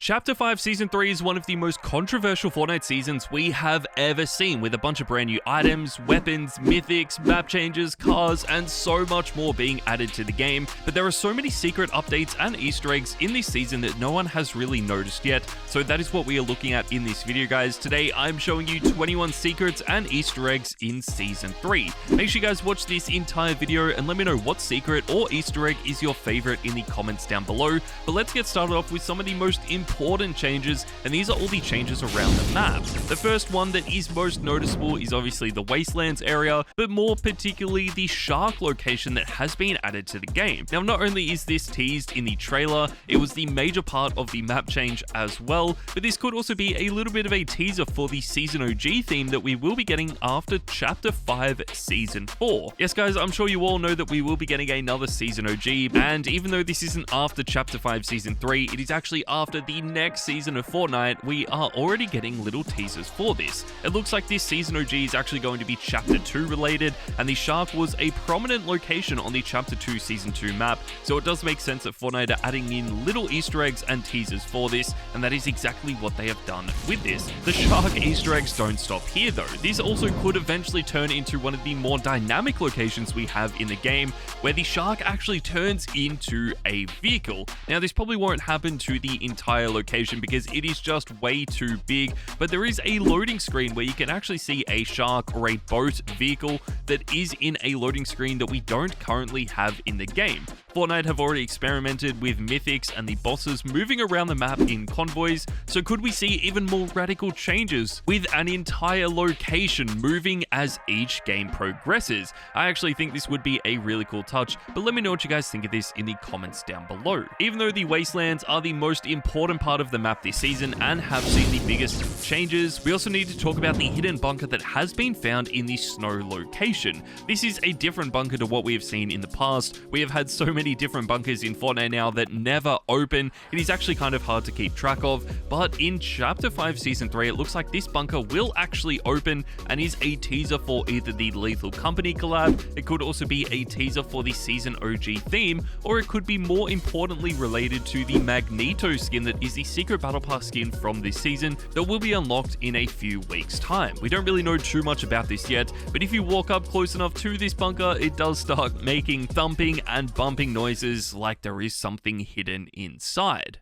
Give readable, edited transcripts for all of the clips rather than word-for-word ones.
Chapter 5 Season 3 is one of the most controversial Fortnite seasons we have ever seen, with a bunch of brand new items, weapons, mythics, map changes, cars, and so much more being added to the game. But there are so many secret updates and Easter eggs in this season that no one has really noticed yet, so that is what we are looking at in this video, guys. Today, I'm showing you 21 secrets and Easter eggs in Season 3. Make sure you guys watch this entire video and let me know what secret or Easter egg is your favorite in the comments down below. But let's get started off with some of the most important changes, and these are all the changes around the map. The first one that is most noticeable is obviously the Wastelands area, but more particularly the shark location that has been added to the game. Now, not only is this teased in the trailer, it was the major part of the map change as well, but this could also be a little bit of a teaser for the Season OG theme that we will be getting after Chapter 5 Season 4. Yes guys, I'm sure you all know that we will be getting another Season OG, and even though this isn't after Chapter 5 Season 3, it is actually after the next season of Fortnite. We are already getting little teasers for this. It looks like this Season OG is actually going to be Chapter 2 related, and the shark was a prominent location on the Chapter 2 Season 2 map, so it does make sense that Fortnite are adding in little Easter eggs and teasers for this, and that is exactly what they have done with this. The shark Easter eggs don't stop here though. This also could eventually turn into one of the more dynamic locations we have in the game, where the shark actually turns into a vehicle. Now, this probably won't happen to the entire location because it is just way too big, but there is a loading screen where you can actually see a shark or a boat vehicle that is in a loading screen that we don't currently have in the game. Fortnite have already experimented with mythics and the bosses moving around the map in convoys, so could we see even more radical changes with an entire location moving as each game progresses? I actually think this would be a really cool touch, but let me know what you guys think of this in the comments down below. Even though the Wastelands are the most important part of the map this season and have seen the biggest changes, we also need to talk about the hidden bunker that has been found in the snow location. This is a different bunker to what we have seen in the past. We have had so many different bunkers in Fortnite now that never open. It is actually kind of hard to keep track of, but in Chapter 5 Season 3, it looks like this bunker will actually open and is a teaser for either the Lethal Company collab, it could also be a teaser for the Season OG theme, or it could be more importantly related to the Magneto skin that is the secret battle pass skin from this season that will be unlocked in a few weeks time. We don't really know too much about this yet, but if you walk up close enough to this bunker, it does start making thumping and bumping noises like there is something hidden inside.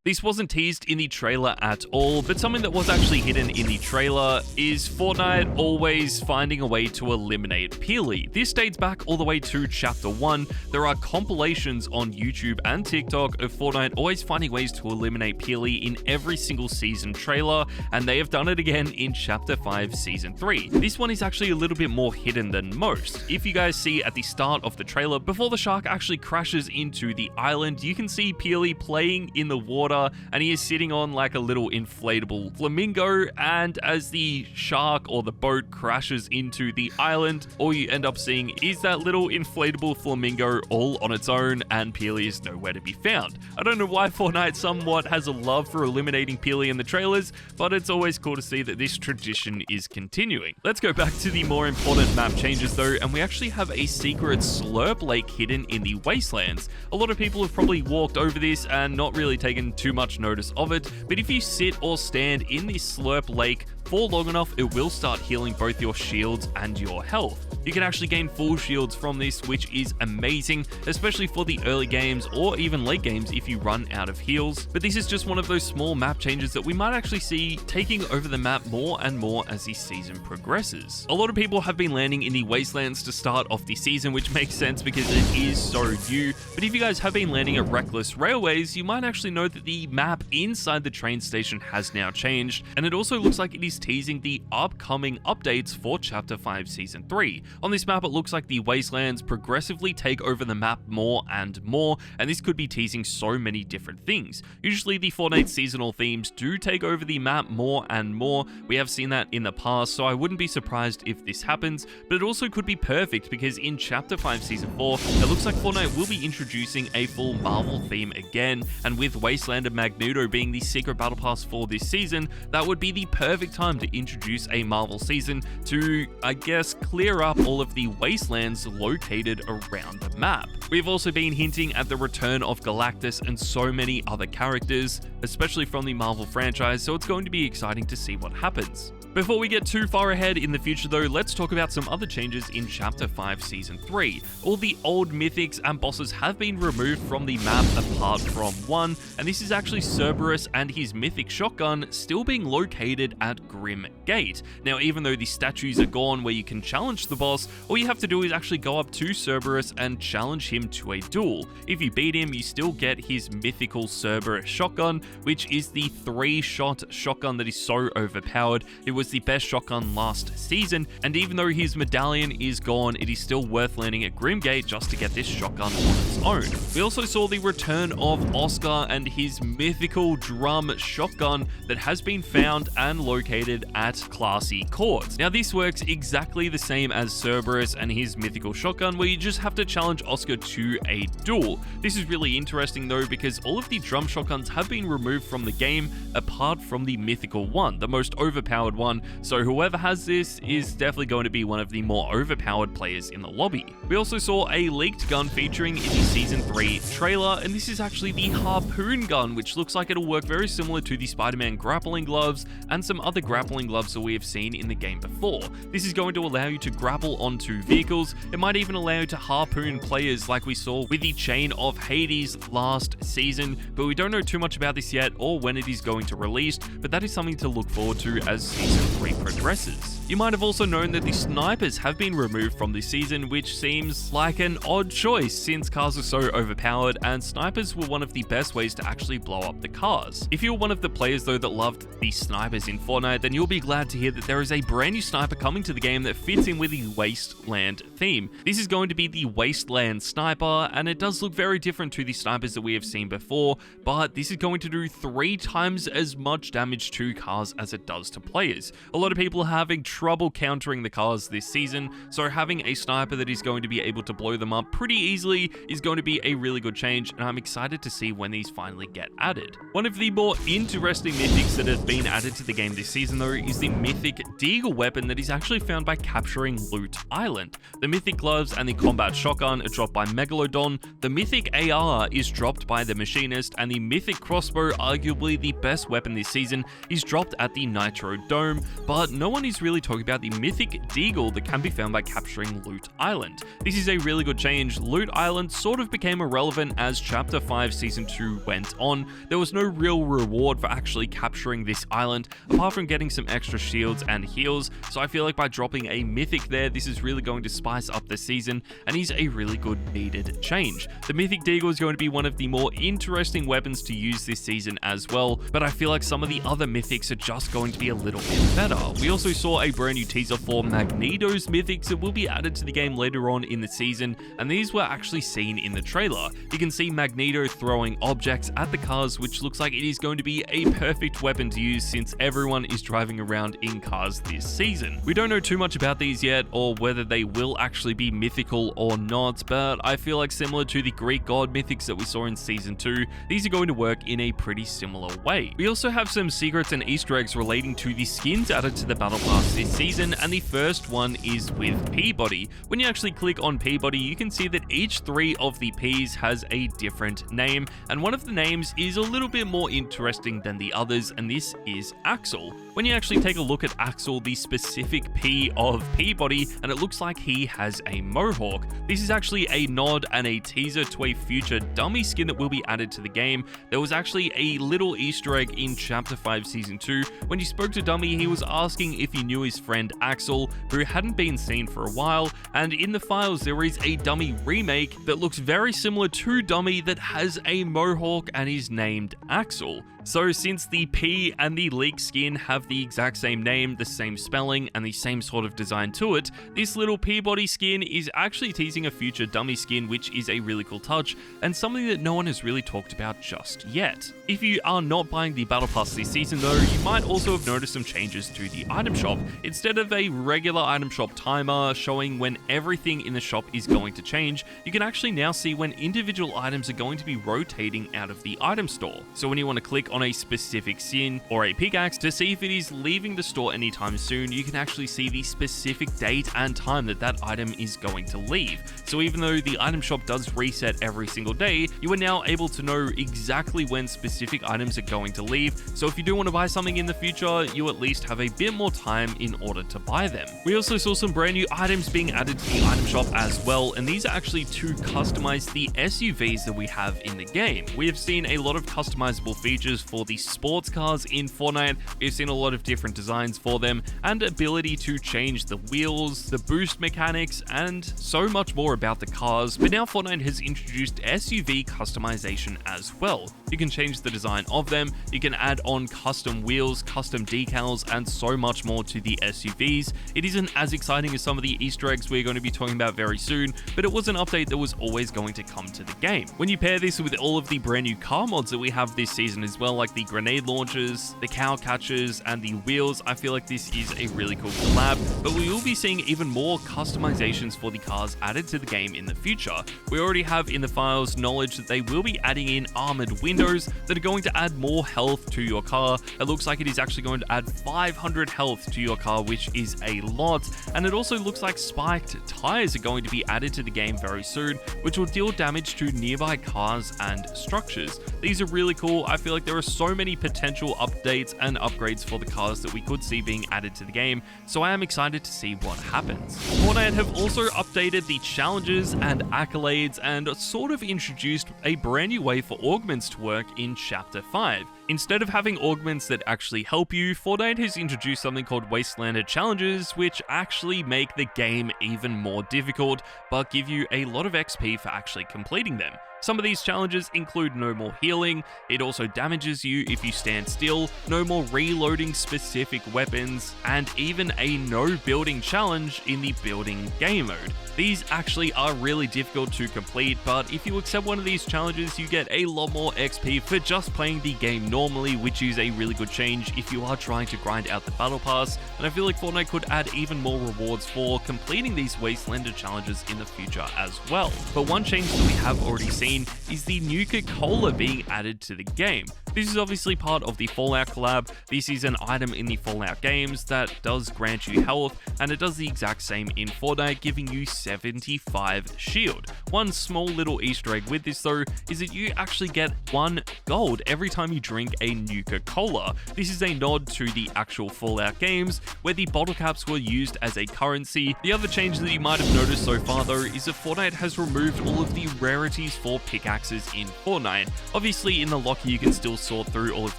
This wasn't teased in the trailer at all, but something that was actually hidden in the trailer is Fortnite always finding a way to eliminate Peely. This dates back all the way to Chapter 1. There are compilations on YouTube and TikTok of Fortnite always finding ways to eliminate Peely in every single season trailer, and they have done it again in Chapter 5 Season 3. This one is actually a little bit more hidden than most. If you guys see at the start of the trailer, before the shark actually crashes into the island, you can see Peely playing in the water, and he is sitting on like a little inflatable flamingo, and as the shark or the boat crashes into the island, all you end up seeing is that little inflatable flamingo all on its own, and Peely is nowhere to be found. I don't know why Fortnite somewhat has a love for eliminating Peely in the trailers, but it's always cool to see that this tradition is continuing. Let's go back to the more important map changes though, and we actually have a secret slurp lake hidden in the Wastelands. A lot of people have probably walked over this and not really taken too much notice of it, but if you sit or stand in this slurp lake for long enough, it will start healing both your shields and your health. You can actually gain full shields from this, which is amazing, especially for the early games or even late games if you run out of heals. But this is just one of those small map changes that we might actually see taking over the map more and more as the season progresses. A lot of people have been landing in the Wastelands to start off the season, which makes sense because it is so new. But if you guys have been landing at Reckless Railways, you might actually know that the map inside the train station has now changed, and it also looks like it is teasing the upcoming updates for Chapter 5 Season 3. On this map, it looks like the Wastelands progressively take over the map more and more, and this could be teasing so many different things. Usually the Fortnite seasonal themes do take over the map more and more. We have seen that in the past, so I wouldn't be surprised if this happens, but it also could be perfect because in Chapter 5 Season 4, it looks like Fortnite will be introducing a full Marvel theme again, and with Wasteland and Magneto being the secret battle pass for this season, that would be the perfect time time to introduce a Marvel season to, I guess, clear up all of the wastelands located around the map. We've also been hinting at the return of Galactus and so many other characters, especially from the Marvel franchise, so it's going to be exciting to see what happens. Before we get too far ahead in the future though, let's talk about some other changes in Chapter 5 Season 3. All the old mythics and bosses have been removed from the map apart from one, and this is actually Cerberus and his mythic shotgun still being located at Grim Gate. Now, even though the statues are gone where you can challenge the boss, all you have to do is actually go up to Cerberus and challenge him to a duel. If you beat him, you still get his mythical Cerberus shotgun, which is the 3-shot shotgun that is so overpowered. It was the best shotgun last season, and even though his medallion is gone, it is still worth landing at Grimgate just to get this shotgun on its own. We also saw the return of Oscar and his mythical drum shotgun that has been found and located at Classy Court. Now, this works exactly the same as Cerberus and his mythical shotgun, where you just have to challenge Oscar to a duel. This is really interesting though, because all of the drum shotguns have been removed from the game apart from the mythical one, the most overpowered one. So whoever has this is definitely going to be one of the more overpowered players in the lobby. We also saw a leaked gun featuring in the Season 3 trailer, and this is actually the Harpoon gun, which looks like it'll work very similar to the Spider-Man grappling gloves and some other grappling gloves that we have seen in the game before. This is going to allow you to grapple onto vehicles. It might even allow you to harpoon players like we saw with the Chain of Hades last season, but we don't know too much about this yet or when it is going to release, but that is something to look forward to as Season 3 progresses. You might have also known that the snipers have been removed from this season, which seems like an odd choice since cars are so overpowered and snipers were one of the best ways to actually blow up the cars. If you're one of the players though that loved the snipers in Fortnite, then you'll be glad to hear that there is a brand new sniper coming to the game that fits in with the Wasteland theme. This is going to be the Wasteland Sniper, and it does look very different to the snipers that we have seen before, but this is going to do 3 times as much damage to cars as it does to players. A lot of people are having trouble countering the cars this season, so having a sniper that is going to be able to blow them up pretty easily is going to be a really good change, and I'm excited to see when these finally get added. One of the more interesting mythics that has been added to the game this season though is the mythic Deagle weapon that is actually found by capturing Loot Island. The mythic gloves and the combat shotgun are dropped by Megalodon, the mythic AR is dropped by the Machinist, and the mythic crossbow, arguably the best weapon this season, is dropped at the Nitro Dome, but no one is really talking about the mythic Deagle that can be found by capturing Loot Island. This is a really good change. Loot Island sort of became irrelevant as Chapter 5 Season 2 went on. There was no real reward for actually capturing this island, apart from getting some extra shields and heals, so I feel like by dropping a mythic there, this is really going to spice up the season, and is a really good needed change. The mythic Deagle is going to be one of the more interesting weapons to use this season as well, but I feel like some of the other mythics are just going to be a little bit better. We also saw a brand new teaser for Magneto's mythics that will be added to the game later on in the season, and these were actually seen in the trailer. You can see Magneto throwing objects at the cars, which looks like it is going to be a perfect weapon to use since everyone is driving around in cars this season. We don't know too much about these yet or whether they will actually be mythical or not, but I feel like similar to the Greek god mythics that we saw in Season 2, these are going to work in a pretty similar way. We also have some secrets and Easter eggs relating to the skins added to the Battle Pass this season, and the first one is with Peabody. When you actually click on Peabody, you can see that each 3 of the P's has a different name, and one of the names is a little bit more interesting than the others, and this is Axel. When you actually take a look at Axel, the specific P of Peabody, and it looks like he has a mohawk. This is actually a nod and a teaser to a future dummy skin that will be added to the game. There was actually a little Easter egg in Chapter 5 Season 2. When you spoke to Dummy, he was asking if he knew his friend Axel, who hadn't been seen for a while, and in the files there is a Dummy remake that looks very similar to Dummy that has a mohawk and is named Axel. So since the P and the leak skin have the exact same name, the same spelling, and the same sort of design to it, this little Peabody skin is actually teasing a future dummy skin, which is a really cool touch, and something that no one has really talked about just yet. If you are not buying the Battle Pass this season though, you might also have noticed some changes changes to the item shop. Instead of a regular item shop timer showing when everything in the shop is going to change, you can actually now see when individual items are going to be rotating out of the item store. So when you want to click on a specific skin or a pickaxe to see if it is leaving the store anytime soon, you can actually see the specific date and time that that item is going to leave. So even though the item shop does reset every single day, you are now able to know exactly when specific items are going to leave. So if you do want to buy something in the future, you at least have a bit more time in order to buy them. We also saw some brand new items being added to the item shop as well, and these are actually to customize the SUVs that we have in the game. We have seen a lot of customizable features for the sports cars in Fortnite. We've seen a lot of different designs for them and ability to change the wheels, the boost mechanics, and so much more about the cars. But now Fortnite has introduced SUV customization as well. You can change the design of them, you can add on custom wheels, custom decals, and so much more to the SUVs. It isn't as exciting as some of the Easter eggs we're going to be talking about very soon, but it was an update that was always going to come to the game. When you pair this with all of the brand new car mods that we have this season as well, like the grenade launchers, the cow catchers, and the wheels, I feel like this is a really cool collab, but we will be seeing even more customizations for the cars added to the game in the future. We already have in the files knowledge that they will be adding in armored windows that are going to add more health to your car. It looks like it is actually going to add 500 health to your car, which is a lot, and it also looks like spiked tires are going to be added to the game very soon, which will deal damage to nearby cars and structures. These are really cool. I feel like there are so many potential updates and upgrades for the cars that we could see being added to the game, so I am excited to see what happens. Fortnite have also updated the challenges and accolades and sort of introduced a brand new way for augments to work in Chapter 5. Instead of having augments that actually help you, Fortnite has introduced something called Wastelander challenges, which actually make the game even more difficult, but give you a lot of XP for actually completing them. Some of these challenges include no more healing, it also damages you if you stand still, no more reloading specific weapons, and even a no building challenge in the building game mode. These actually are really difficult to complete, but if you accept one of these challenges, you get a lot more XP for just playing the game normally, which is a really good change if you are trying to grind out the battle pass, and I feel like Fortnite could add even more rewards for completing these Wastelander challenges in the future as well. But one change that we have already seen is the Nuka-Cola being added to the game. This is obviously part of the Fallout collab. This is an item in the Fallout games that does grant you health, and it does the exact same in Fortnite, giving you 75 shield. One small little Easter egg with this though is that you actually get 1 gold every time you drink a Nuka-Cola. This is a nod to the actual Fallout games, where the bottle caps were used as a currency. The other change that you might have noticed so far though is that Fortnite has removed all of the rarities for pickaxes in Fortnite. Obviously in the locker you can still sort through all of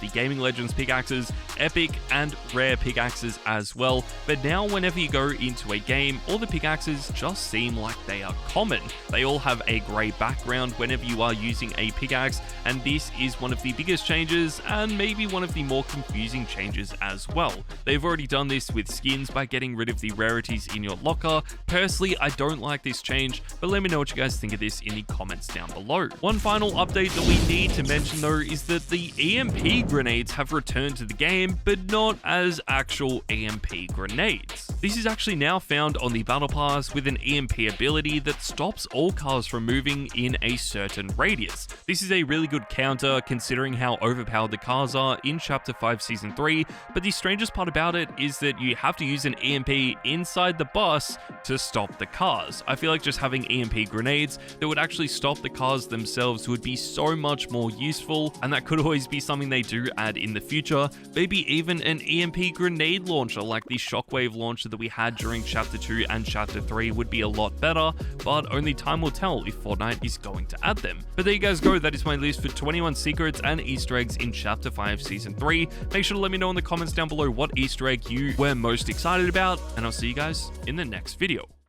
the Gaming Legends pickaxes, epic and rare pickaxes as well, but now whenever you go into a game, all the pickaxes just seem like they are common. They all have a grey background whenever you are using a pickaxe, and this is one of the biggest changes and maybe one of the more confusing changes as well. They've already done this with skins by getting rid of the rarities in your locker. Personally, I don't like this change, but let me know what you guys think of this in the comments down below. One final update that we need to mention though is that the EMP grenades have returned to the game, but not as actual EMP grenades. This is actually now found on the Battle Pass with an EMP ability that stops all cars from moving in a certain radius. This is a really good counter considering how overpowered the cars are in Chapter 5 Season 3, but the strangest part about it is that you have to use an EMP inside the bus to stop the cars. I feel like just having EMP grenades that would actually stop the cars themselves would be so much more useful, and that could always be something they do add in the future. Maybe even an EMP grenade launcher like the shockwave launcher that we had during Chapter 2 and Chapter 3 would be a lot better, but only time will tell if Fortnite is going to add them. But there you guys go, that is my list for 21 secrets and Easter eggs in Chapter 5 Season 3. Make sure to let me know in the comments down below what Easter egg you were most excited about, and I'll see you guys in the next video.